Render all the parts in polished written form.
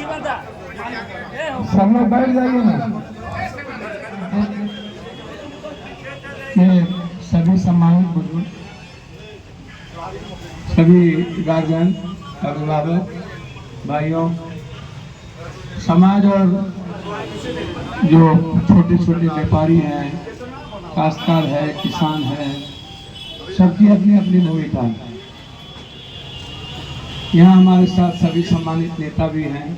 सब लोग बैठ जाइए ना। सभी सम्मानित बुजुर्ग, सभी गार्जियन, अभिभावक, भाइयों, समाज और जो छोटे छोटे व्यापारी हैं, काश्तकार है, किसान है, सबकी अपनी अपनी भूमिका है। यहाँ हमारे साथ सभी सम्मानित नेता भी हैं।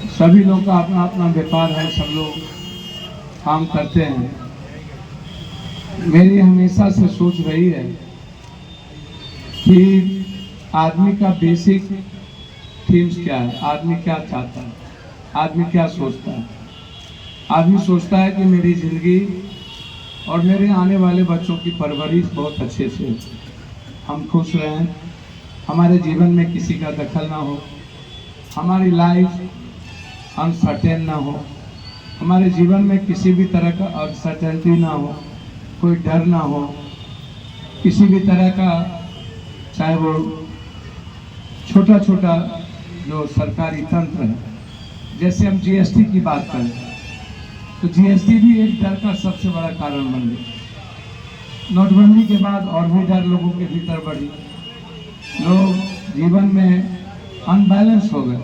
सभी लोग का अपना अपना व्यापार है, सब लोग काम करते हैं। मेरी हमेशा से सोच रही है कि आदमी का बेसिक थीम्स क्या है, आदमी क्या चाहता है, आदमी क्या सोचता है। आदमी सोचता है कि मेरी ज़िंदगी और मेरे आने वाले बच्चों की परवरिश बहुत अच्छे से, हम खुश रहें, हमारे जीवन में किसी का दखल ना हो, हमारी लाइफ अनसर्टेन ना हो, हमारे जीवन में किसी भी तरह का अनसर्टेनिटी ना हो, कोई डर ना हो, किसी भी तरह का, चाहे वो छोटा छोटा जो सरकारी तंत्र है, जैसे हम जीएसटी की बात करें तो जीएसटी भी एक डर का सबसे बड़ा कारण बन गया। नोटबंदी के बाद और भी डर लोगों के भीतर बढ़ी, लोग जीवन में अनबैलेंस हो गए।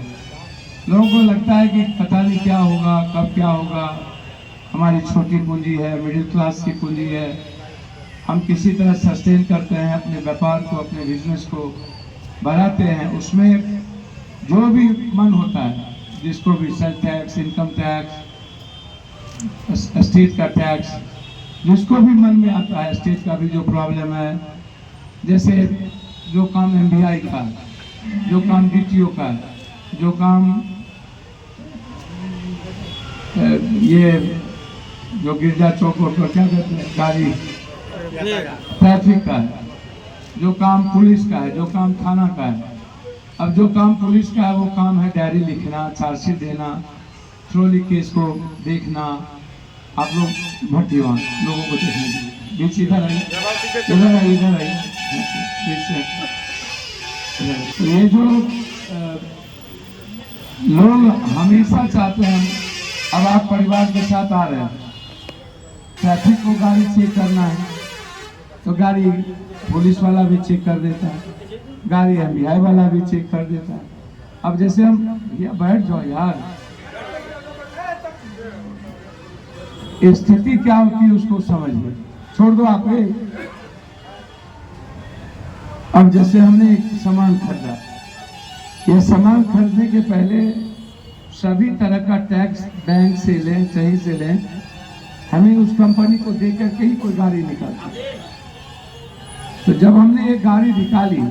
लोगों को लगता है कि पता नहीं क्या होगा, कब क्या होगा। हमारी छोटी पूंजी है, मिडिल क्लास की पूंजी है, हम किसी तरह सस्टेन करते हैं अपने व्यापार को, अपने बिजनेस को बढ़ाते हैं। उसमें जो भी मन होता है, जिसको भी self tax, income tax, state का टैक्स, जिसको भी मन में आता है, स्टेट का भी जो प्रॉब्लम है, जैसे जो काम एमबीआई का, जो काम डीटीओ का, जो काम ये जो गिरजा चौक पर क्या कहते हैं, गाड़ी ट्रैफिक का है, जो काम पुलिस का है, जो काम थाना का है। अब जो काम पुलिस का है वो काम है डायरी लिखना, चार्जशीट देना, ट्रोली केस को देखना। आप लोग भट्टीवान लोगों को देखने बीच इधर आई, इधर आई, इधर आई। तो ये जो लोग हमेशा चाहते हैं, अब आप परिवार के साथ आ रहे हैं, ट्रैफिक को गाड़ी चेक करना है तो गाड़ी पुलिस वाला भी चेक कर देता है, गाड़ी एमबीआई वाला भी चेक कर देता है। अब जैसे हम भैया बैठ जाओ यार, स्थिति क्या होती है उसको समझिए, छोड़ दो आप। अब जैसे हमने एक सामान खरीदा, ये सामान खरीदने के पहले सभी तरह का टैक्स बैंक से लें, कहीं से लें, हमें उस कंपनी को देकर के ही कोई गाड़ी निकालती। तो जब हमने एक गाड़ी निकाली,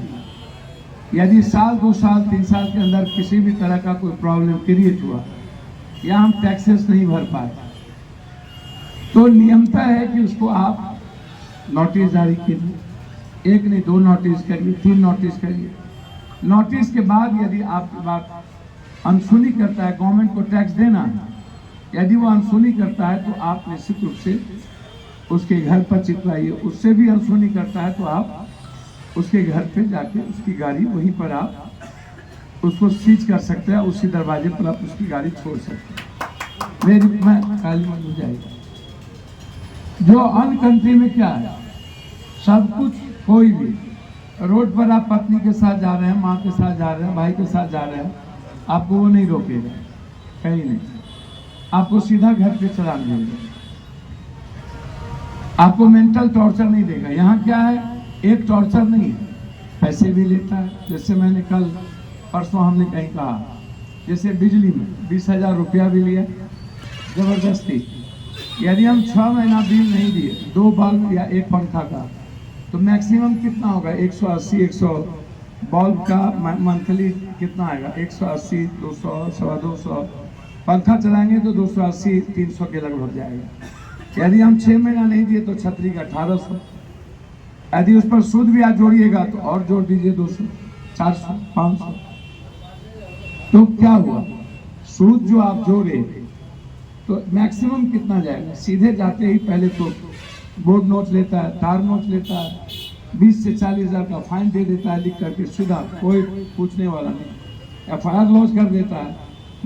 यदि साल, 2 साल, 3 साल के अंदर किसी भी तरह का कोई प्रॉब्लम क्रिएट हुआ या हम टैक्सेस नहीं भर पाए, तो नियमता है कि उसको आप नोटिस जारी कीजिए। 1 नहीं 2 नोटिस करिए, 3 नोटिस करिए। नोटिस के बाद यदि आपकी बात अनसुनी करता है, गवर्नमेंट को टैक्स देना है, यदि वो अनसुनी करता है तो आप निश्चित रूप से उसके घर पर चिपकाइए। उससे भी अनसुनी करता है तो आप उसके घर पे जाके उसकी गाड़ी वहीं पर आप उसको सीज कर सकते हैं, उसी दरवाजे पर आप उसकी गाड़ी छोड़ सकते हैं। मेरी मैं काली मन हो जाएगी। जो अन्य कंट्री में क्या है, सब कुछ, कोई भी रोड पर आप पत्नी के साथ जा रहे हैं, माँ के साथ जा रहे हैं, भाई के साथ जा रहे हैं, आपको वो नहीं रोकेगा, कहीं नहीं, आपको सीधा घर पे चला देगा, आपको मेंटल टॉर्चर नहीं देगा। यहाँ क्या है, एक टॉर्चर नहीं है, पैसे भी लेता है। जैसे मैंने कल परसों हमने कहीं कहा, जैसे बिजली में 20,000 रुपया भी लिया जबरदस्ती। यदि हम 6 महीना बिल नहीं दिए, 2 बल्ब या 1 पंखा का, तो मैक्सिमम कितना होगा, 180, 100 बल्ब का मंथली कितना आएगा, 180, 200, 250, पंखा चलाएंगे तो 280, 300 के लगभग जाएगा। यदि हम 6 महीना नहीं दिए तो छतरी का 1800। यदि उस पर सूद ब्याज जोड़िएगा तो और जोड़ दीजिए 200, 400, 500। तो क्या हुआ, सूद जो आप जोड़े तो मैक्सिमम कितना जाएगा। सीधे जाते ही पहले तो बोर्ड नोट लेता है, तार नोट लेता है, 20 से 40 हज़ार का फाइन दे देता है लिख करके, सीधा, कोई पूछने वाला नहीं। FIR लॉन्च कर देता है।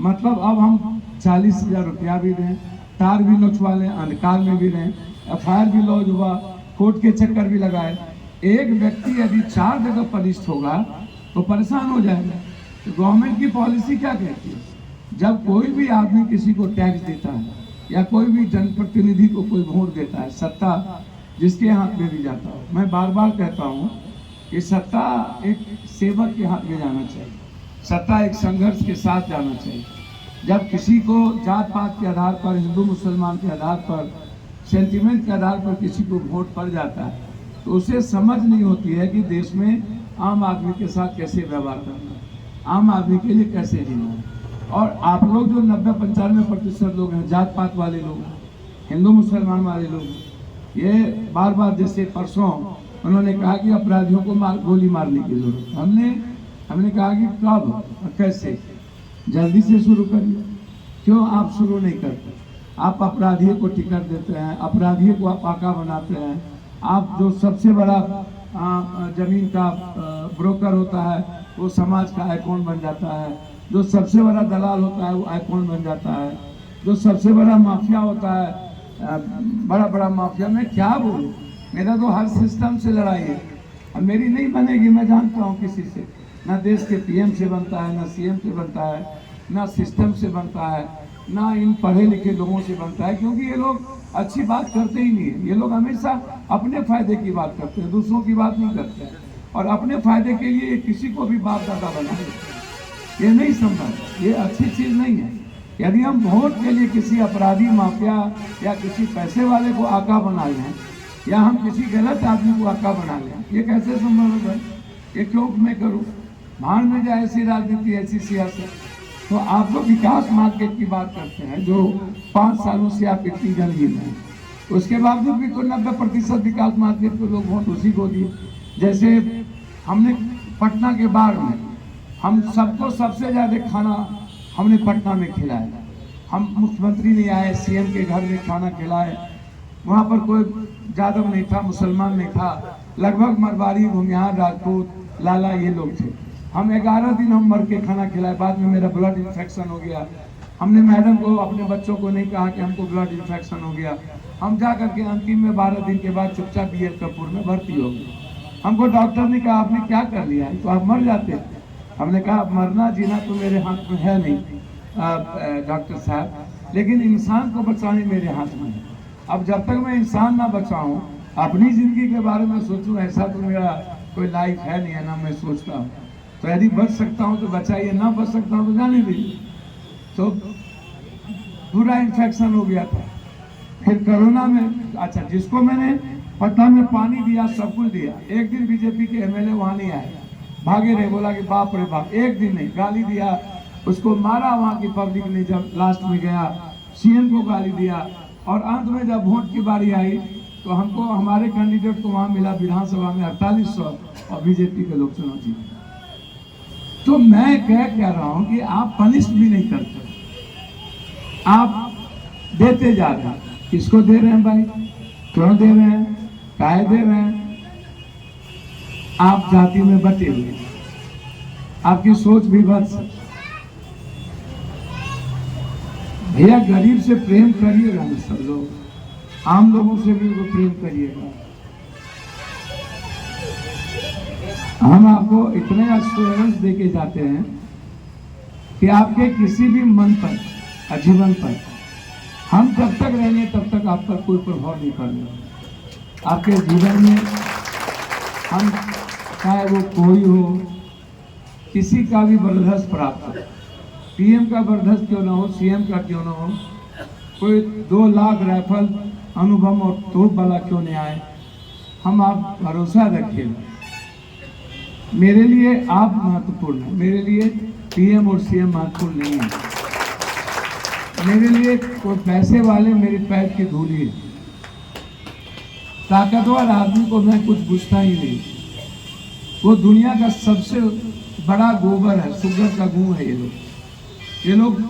मतलब अब हम 40,000 रुपया भी दें, तार भी नोचवा लें, अंधकार में भी रहें, FIR भी लॉन्च हुआ, कोर्ट के चक्कर भी लगाए। एक व्यक्ति यदि 4 जगह पनिष्ड होगा तो परेशान हो जाएगा। तो गवर्नमेंट की पॉलिसी क्या कहती है? जब कोई भी आदमी किसी को टैक्स देता है या कोई भी जनप्रतिनिधि को कोई वोट देता है, सत्ता जिसके हाथ में भी जाता हो, मैं बार बार कहता हूँ कि सत्ता एक सेवक के हाथ में जाना चाहिए, सत्ता एक संघर्ष के साथ जाना चाहिए। जब किसी को जात पात के आधार पर, हिंदू मुसलमान के आधार पर, सेंटिमेंट के आधार पर किसी को वोट पड़ जाता है तो उसे समझ नहीं होती है कि देश में आम आदमी के साथ कैसे व्यवहार करना है, आम आदमी के लिए कैसे जीना है। और आप लोग जो 90-95% लोग हैं, जात पात वाले लोग, हिंदू मुसलमान वाले लोग, ये बार बार, जैसे परसों उन्होंने कहा कि अपराधियों को गोली मारने की जरूरत, हमने कहा कि कब और कैसे, जल्दी से शुरू करिए। क्यों आप शुरू नहीं करते? आप अपराधियों को टिकट देते हैं, अपराधियों को आप आका बनाते हैं। आप जो सबसे बड़ा जमीन का ब्रोकर होता है वो समाज का आइकॉन बन जाता है, जो सबसे बड़ा दलाल होता है वो आइकॉन बन जाता है, जो सबसे बड़ा माफिया होता है, बड़ा बड़ा माफिया। मैं क्या बोलूँ, मेरा तो हर सिस्टम से लड़ाई है। अब मेरी नहीं बनेगी, मैं जानता हूँ किसी से, ना देश के PM से बनता है, ना CM से बनता है, ना सिस्टम से बनता है, ना इन पढ़े लिखे लोगों से बनता है, क्योंकि ये लोग अच्छी बात करते ही नहीं है। ये लोग हमेशा अपने फायदे की बात करते हैं, दूसरों की बात नहीं करते हैं, और अपने फायदे के लिए किसी को भी बाप दादा बना देते हैं। ये नहीं संभव, ये अच्छी चीज़ नहीं है। यदि हम वोट के लिए किसी अपराधी, माफिया या किसी पैसे वाले को आका बना लें, या हम किसी गलत आदमी को आका बना लें, ये कैसे संभव है भाई? ये क्यों मैं करूँ? भाड़ में जाए ऐसी राजनीति, ऐसी सियासत। तो आप लोग विकास मार्केट की बात करते हैं, जो 5 सालों से आप इतनी गंभीर हैं, उसके बावजूद भी तो 90% विकास मार्केट के लोग वोट उसी को दिए। जैसे हमने पटना के बाढ़ में हम सबको सबसे ज़्यादा खाना हमने पटना में खिलाया। हम मुख्यमंत्री नहीं आए, CM के घर में खाना खिलाए। वहाँ पर कोई जादव नहीं था, मुसलमान नहीं था, लगभग मरवाड़ी, भूमिहार, राजपूत, लाला ये लोग थे। हम 11 दिन हम मर के खाना खिलाए। बाद में मेरा ब्लड इन्फेक्शन हो गया। हमने मैडम को, अपने बच्चों को नहीं कहा कि हमको ब्लड इन्फेक्शन हो गया। हम जा करके अंतिम में 12 दिन के बाद चुपचाप BL कपूर में भर्ती हो गए। हमको डॉक्टर ने कहा आपने क्या कर लिया है, तो आप मर जाते। हमने कहा मरना जीना तो मेरे हाथ में है नहीं डॉक्टर साहब, लेकिन इंसान को बचाने मेरे हाथ में है। अब जब तक मैं इंसान ना बचाऊं, अपनी जिंदगी के बारे में सोचूं, ऐसा तो मेरा कोई लाइफ है नहीं है ना मैं सोचता हूँ। तो यदि बच सकता हूँ तो बचाइए, ना बच सकता हूँ तो जाने दीजिए। तो पूरा इन्फेक्शन हो गया था। फिर कोरोना में, अच्छा, जिसको मैंने पटना में पानी दिया, सब कुछ दिया, एक दिन BJP के MLA वहाँ नहीं आए, भागे रहे। बोला कि बाप रे बाप, एक दिन नहीं, गाली दिया, उसको मारा वहाँ की पब्लिक ने। जब लास्ट में गया CM को गाली दिया, और अंत में जब वोट की बारी आई तो हमको, हमारे कैंडिडेट को वहाँ मिला विधानसभा में 4800 और BJP के लोग चुनाव जीते। तो मैं कह रहा हूँ कि आप पनिश भी नहीं करते, आप देते जा रहे हैं। किसको दे रहे हैं भाई? क्यों दे रहे हैं? काहे दे रहे हैं? आप जाति में बटे हुए, आपकी सोच भी बस। भैया गरीब से प्रेम करिएगा ना सब लोग, आम लोगों से भी वो प्रेम करिएगा। हम आपको इतने एश्योरेंस देके जाते हैं कि आपके किसी भी मन पर, जीवन पर, हम जब तक रहेंगे तब तक आप पर कोई प्रभाव नहीं पड़ेगा। आपके जीवन में हम, चाहे वो कोई हो, किसी का भी बर्दाश्त प्राप्त हो, PM का बर्दाश्त क्यों ना हो, CM का क्यों ना हो, कोई 2 लाख राइफल अनुभव और तोप वाला क्यों नहीं आए, हम आप भरोसा रखिए। मेरे लिए आप महत्वपूर्ण है, मेरे लिए PM और CM महत्वपूर्ण नहीं है। मेरे लिए कोई पैसे वाले मेरे पैर की धूली है। ताकतवर आदमी को मैं कुछ पूछता ही नहीं। वो दुनिया का सबसे बड़ा गोबर है, शुगर का गूं है। ये लोग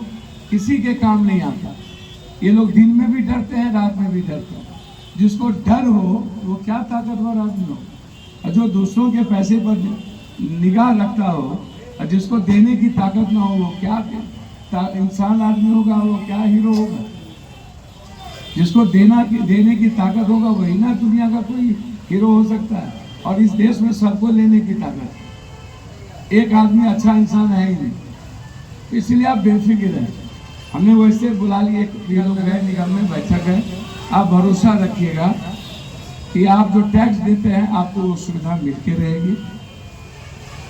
किसी के काम नहीं आता। ये लोग दिन में भी डरते हैं, रात में भी डरते हैं। जिसको डर हो वो क्या ताकतवर आदमी हो। और जो दूसरों के पैसे पर निगाह रखता हो और जिसको देने की ताकत ना हो वो क्या इंसान आदमी होगा, वो क्या हीरो होगा। जिसको देने की ताकत होगा वही ना दुनिया का कोई हीरो हो सकता है। और इस देश में सबको लेने की ताकत, एक आदमी अच्छा इंसान है ही नहीं, इसलिए आप बेफिक्र हैं। हमने वैसे बुला लिए, ये लोग गए निगम में बैठक है, आप भरोसा रखिएगा कि आप जो टैक्स देते हैं आपको वो सुविधा मिलती रहेगी,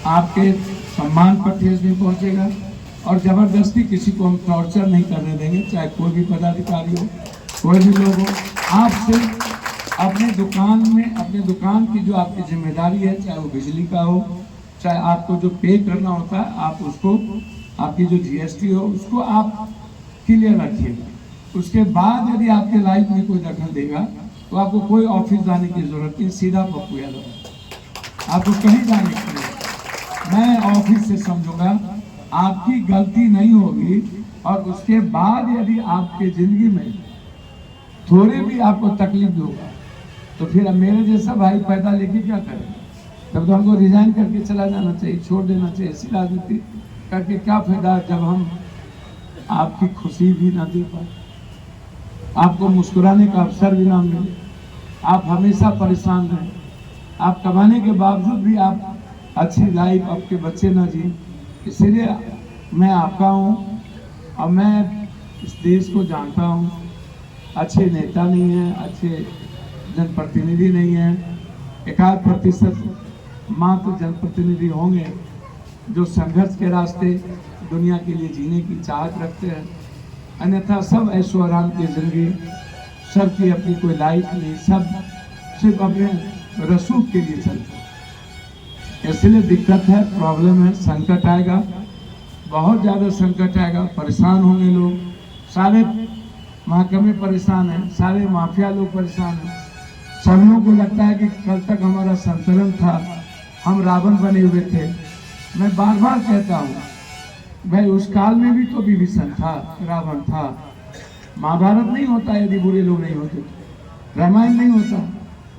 आपके सम्मान पर ठेस नहीं पहुंचेगा और जबरदस्ती किसी को हम टॉर्चर नहीं करने देंगे, चाहे कोई भी पदाधिकारी हो, कोई भी लोग हो। आप सिर्फ अपने दुकान की जो आपकी जिम्मेदारी है, चाहे वो बिजली का हो, चाहे आपको जो पे करना होता है, आप उसको, आपकी जो जीएसटी हो उसको आप क्लियर रखिएगा। उसके बाद यदि आपके लाइफ में कोई दखल देगा तो आपको कोई ऑफिस जाने की जरूरत नहीं, सीधा पप्पू यादव, आपको कहीं जाने की जरूरत, मैं ऑफिस से समझूंगा, आपकी गलती नहीं होगी। और उसके बाद यदि आपके जिंदगी में थोड़े भी आपको तकलीफ होगा तो फिर अब मेरे जैसा भाई पैदा लेके क्या करें, तब तो हमको रिजाइन करके चला जाना चाहिए, छोड़ देना चाहिए। ऐसी राजनीति करके क्या फायदा जब हम आपकी खुशी भी ना दे पाए, आपको मुस्कुराने का अवसर भी ना मिले, आप हमेशा परेशान रहें, आप कमाने के बावजूद भी आप अच्छी लाइफ आपके बच्चे ना जिए। इसलिए मैं आपका हूँ और मैं इस देश को जानता हूँ। अच्छे नेता नहीं हैं, अच्छे जनप्रतिनिधि नहीं हैं, 1% मात्र जनप्रतिनिधि होंगे जो संघर्ष के रास्ते दुनिया के लिए जीने की चाहत रखते हैं। अन्यथा सब ऐशो आराम की जिंदगी, सबकी अपनी कोई लाइफ नहीं, सब सिर्फ अपने रसूख के लिए चलते हैं। इसलिए दिक्कत है, प्रॉब्लम है, संकट आएगा, बहुत ज़्यादा संकट आएगा, परेशान होंगे लोग, सारे महकमे परेशान हैं, सारे माफिया लोग परेशान हैं। सब लोगों को लगता है कि कल तक हमारा संतुलन था, हम रावण बने हुए थे। मैं बार बार कहता हूँ भाई, उस काल में भी तो विभीषण था, रावण था। महाभारत नहीं होता यदि बुरे लोग नहीं होते, रामायण नहीं होता,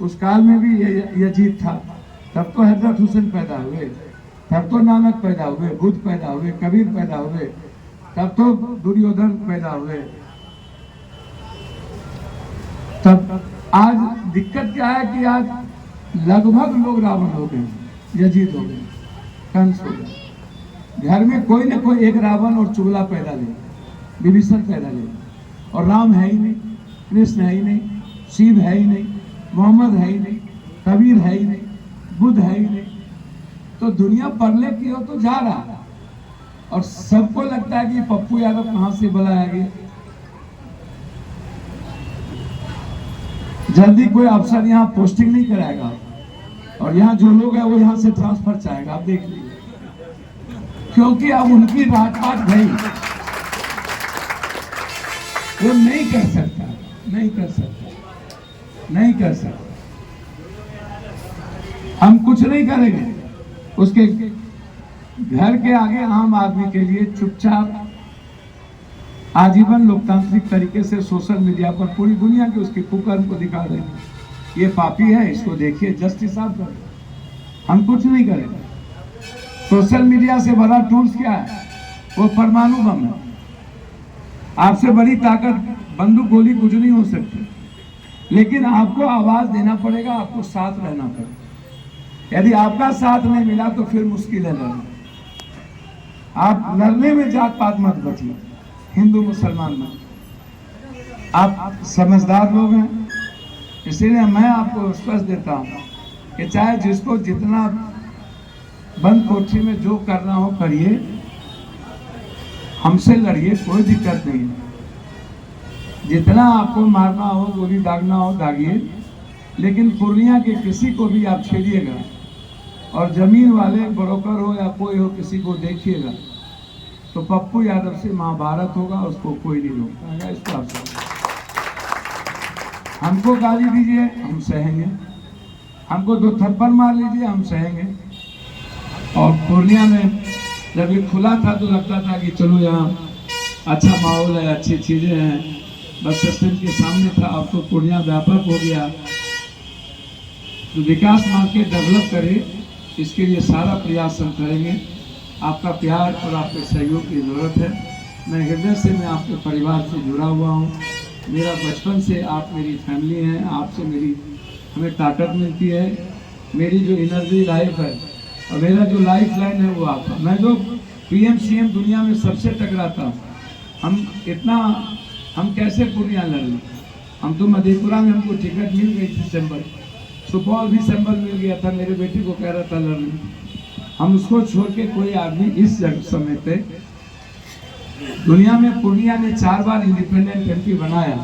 उस काल में भी यजीत था, तब तो हजरत हुसैन पैदा हुए, तब तो नानक पैदा हुए, बुद्ध पैदा हुए, कबीर पैदा हुए, तब तो दुर्योधन पैदा हुए। तब आज दिक्कत क्या है कि आज लगभग लोग रावण हो गए, यजीत हो गए, कंस हो गए। घर में कोई ना कोई एक रावण और चुगला पैदा ले, विभीषण पैदा ले, और राम है ही नहीं, कृष्ण है ही नहीं, शिव है ही नहीं, मोहम्मद है ही नहीं, कबीर है ही नहीं, बुद्ध है ही नहीं। तो दुनिया परले की हो तो जा रहा है और सबको लगता है कि पप्पू यादव कहां से बुलाया गया। जल्दी कोई अफसर यहाँ पोस्टिंग नहीं कराएगा और यहाँ जो लोग हैं वो यहाँ से ट्रांसफर चाहेगा, आप देख लीजिए, क्योंकि अब उनकी रात गई, वो नहीं कर सकता, नहीं कर सकता, नहीं कर सकता। हम कुछ नहीं करेंगे, उसके घर के आगे आम आदमी के लिए चुपचाप आजीवन लोकतांत्रिक तरीके से सोशल मीडिया पर पूरी दुनिया के उसके कुकर्म को दिखा देंगे, ये पापी है, इसको देखिए, जस्टिस आप करें। हम कुछ नहीं करेंगे। सोशल मीडिया से बड़ा टूल्स क्या है? वो परमाणु बम है। आपसे बड़ी ताकत बंदूक गोली कुछ नहीं हो सकती, लेकिन आपको आवाज देना पड़ेगा, आपको साथ रहना पड़ेगा। यदि आपका साथ नहीं मिला तो फिर मुश्किल है लड़ना। आप लड़ने में जात पात मत बचिए, हिंदू मुसलमान में आप समझदार लोग हैं, इसीलिए मैं आपको स्पष्ट देता हूं कि चाहे जिसको जितना बंद कोठरी में जो करना हो करिए, हमसे लड़िए, कोई दिक्कत नहीं है। जितना आपको मारना हो, गोली दागना हो दागिए, लेकिन पूर्णिया के किसी को भी आप छेड़िएगा और जमीन वाले ब्रोकर हो या कोई हो, किसी को देखिएगा तो पप्पू यादव से महाभारत होगा, उसको कोई नहीं रोक पाएगा। इसको आप हमको गाली दीजिए, हम सहेंगे, हमको 2 थप्पड़ मार लीजिए, हम सहेंगे। और पूर्णिया में जब ये खुला था तो लगता था कि चलो यहाँ अच्छा माहौल है, अच्छी चीजें हैं, बस सिस्टम के सामने था। अब तो पूर्णिया व्यापक हो गया, तो विकास मार्केट डेवलप करे, इसके लिए सारा प्रयास हम करेंगे। आपका प्यार और आपके सहयोग की ज़रूरत है। मैं हृदय से मैं आपके परिवार से जुड़ा हुआ हूँ। मेरा बचपन से आप मेरी फैमिली हैं, आपसे हमें ताकत मिलती है। मेरी जो एनर्जी लाइफ है और मेरा जो लाइफ लाइन है वो आपका। मैं जो PM CM दुनिया में सबसे टकराता हूँ, हम कैसे पूर्णिया लड़, हम तो मधेपुरा में हमको टिकट मिल गई थी सिंबल, सुपौल भी सिंबल मिल गया था, मेरे बेटी को कह रहा था लड़ने। हम उसको छोड़ के कोई आदमी इस समय पे दुनिया में पूर्णिया ने 4 बार इंडिपेंडेंट कंट्री बनाया,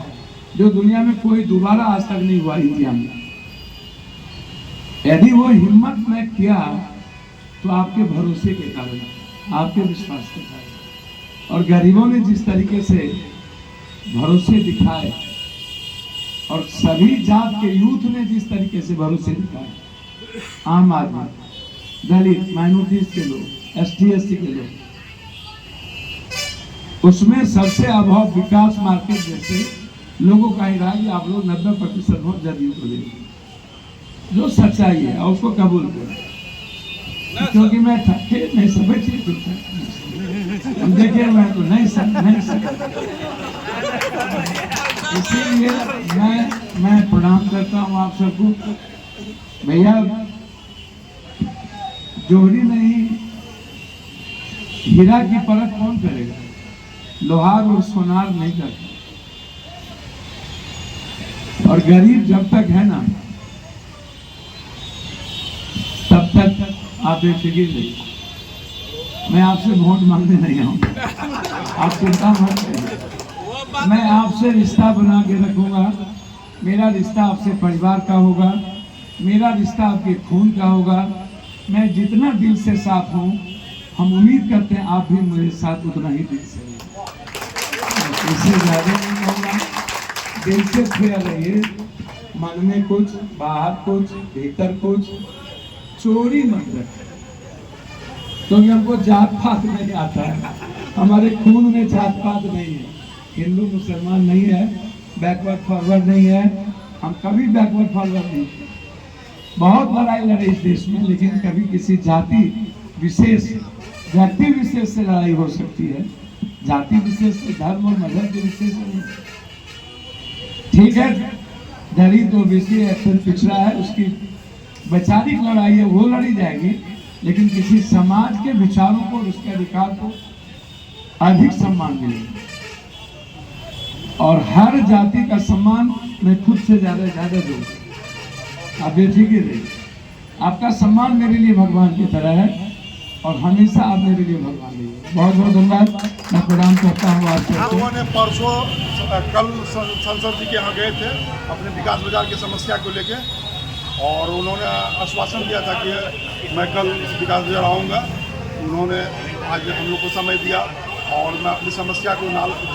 जो दुनिया में कोई दोबारा आज तक नहीं हुआ इंडिया में। यदि वो हिम्मत में किया तो आपके भरोसे के कारण, आपके विश्वास के कारण, और गरीबों ने जिस तरीके से भरोसे दिखाए और सभी जात के यूथ ने जिस तरीके से भरोसे दिखाए, आम आदमी, दलित, माइनॉरिटीज के लोग, ST SC के लोग, उसमें सबसे अभाव विकास मार्केट जैसे लोगों का ही रहा कि आप लोग 90% वोट जदयू को देंगे, जो सच्चाई है और उसको कबूल करें। क्योंकि मैं थके नहीं समझ, देखिए मैं तो नहीं सकता, इसीलिए मैं प्रणाम करता हूँ आप सबको। भैया जोहरी नहीं, हीरा की परख कौन करेगा, लोहार और सोनार नहीं करता। और गरीब जब तक है ना तब तक आप बेफिक्र रहिए। मैं आपसे वोट मांगने नहीं आऊंगा, आप चिंता मत करिए। मैं आपसे रिश्ता बना के रखूंगा। मेरा रिश्ता आपसे परिवार का होगा, मेरा रिश्ता आपके खून का होगा। मैं जितना दिल से साफ हूँ, हम उम्मीद करते हैं आप भी मेरे साथ उतना ही दिल से, इससे ज़्यादा नहीं कहूँगा। दिल से फेयर रहिए, मन में कुछ, बाहर कुछ, भीतर कुछ, चोरी मत रखें, क्योंकि हमको जात पात नहीं आता है, हमारे खून में जात पात नहीं है, हिंदू मुसलमान नहीं है, बैकवर्ड फॉरवर्ड नहीं है, हम कभी बैकवर्ड फॉरवर्ड नहीं। बहुत लड़ाई लड़े इस देश में, लेकिन कभी किसी जाति विशेष, व्यक्ति विशेष से लड़ाई हो सकती है, जाति विशेष से, धर्म और मजहब के विशेष नहीं। ठीक है, दलित OBC एक्शन पिछड़ा है, उसकी वैचारिक लड़ाई है, वो लड़ी जाएगी, लेकिन किसी समाज के विचारों को, उसके अधिकार को अधिक सम्मान मिलेगा। और हर जाति का सम्मान मैं खुद से ज्यादा दूंगा। आप बेफिक्र रहिए, आपका सम्मान मेरे लिए भगवान की तरह है और हमेशा आप मेरे लिए भगवान रहिए। बहुत बहुत धन्यवाद, मैं प्रणाम करता हूँ आप सबको। उन्होंने परसों कल संसद जी के यहाँ गए थे अपने विकास बाजार की समस्या को लेके, और उन्होंने आश्वासन दिया था कि मैं कल विकास बाजार आऊँगा। उन्होंने आज हम लोग को समय दिया और मैं अपनी समस्या को,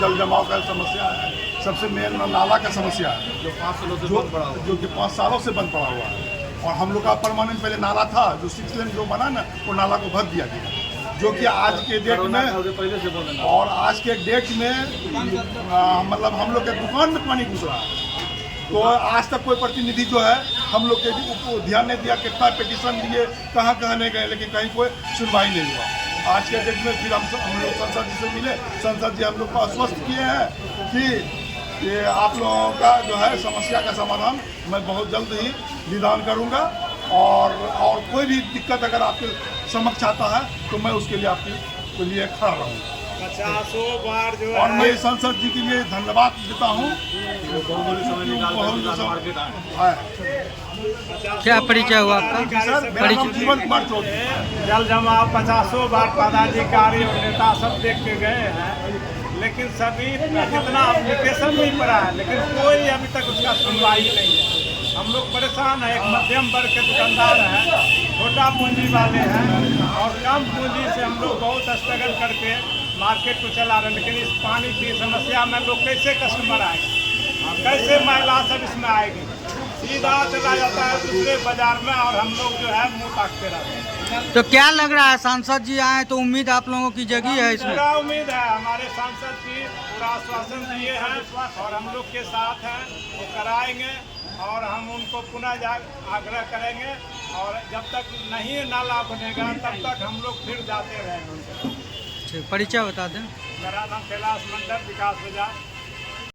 जल जमाव का समस्या है, सबसे मेन नाला का समस्या है, जो 5 सालों से बंद पड़ा हुआ, जो कि 5 सालों से बंद पड़ा हुआ है। और हम लोग का परमानेंट पहले नाला था, जो 6 लेन जो बना ना, वो नाला को भर दिया गया, जो कि आज के डेट में, और आज के डेट में मतलब हम लोग के दुकान में पानी घुस रहा है। तो आज तक कोई प्रतिनिधि जो है हम लोग के ध्यान नहीं दिया, कितना पिटीशन दिए, कहाँ नहीं गए, लेकिन कहीं कोई सुनवाई नहीं हुआ। आज के डेट में फिर हम लोग संसद जी से मिले, संसद जी हम लोग को आश्वस्त किए हैं कि ये आप लोगों का जो है समस्या का समाधान मैं बहुत जल्द ही निदान करूँगा, और कोई भी दिक्कत अगर आपके समक्ष आता है तो मैं उसके लिए आपके लिए खड़ा रहूँगा। 50 बार जो और मैं संसद जी के लिए धन्यवाद देता हूँ। क्या परिचय हुआ आपका? परिचय जीवन कुमार चौधरी। जल जमाव 50 बार पदाधिकारी और नेता सब देख के गए हैं, लेकिन सभी जितना एप्लीकेशन नहीं पड़ा है, लेकिन कोई अभी तक उसका सुनवाई नहीं है। हम लोग परेशान हैं। एक मध्यम वर्ग के दुकानदार हैं, छोटा पूंजी वाले हैं, और कम पूंजी से हम लोग बहुत स्ट्रगल करके मार्केट को चला रहे हैं। लेकिन इस पानी की समस्या में लोग कैसे कस्टमर आएगा, कैसे महिला सब इसमें आएगी? सीधा चला जाता है दूसरे बाजार में, और हम लोग जो है मुँह ताकते रहते हैं। तो क्या लग रहा है, सांसद जी आए तो उम्मीद आप लोगों की जगी है इसमें? पूरा उम्मीद है, हमारे सांसद जी पूरा आश्वासन दिए हैं और हम लोग के साथ हैं, वो कराएंगे। और हम उनको पुनः आग्रह करेंगे और जब तक नहीं नाला बनेगा तब तक हम लोग फिर जाते रहेंगे उनके। परिचय बता दें। मेरा नाम कैलाश मंडल, विकास बाजार।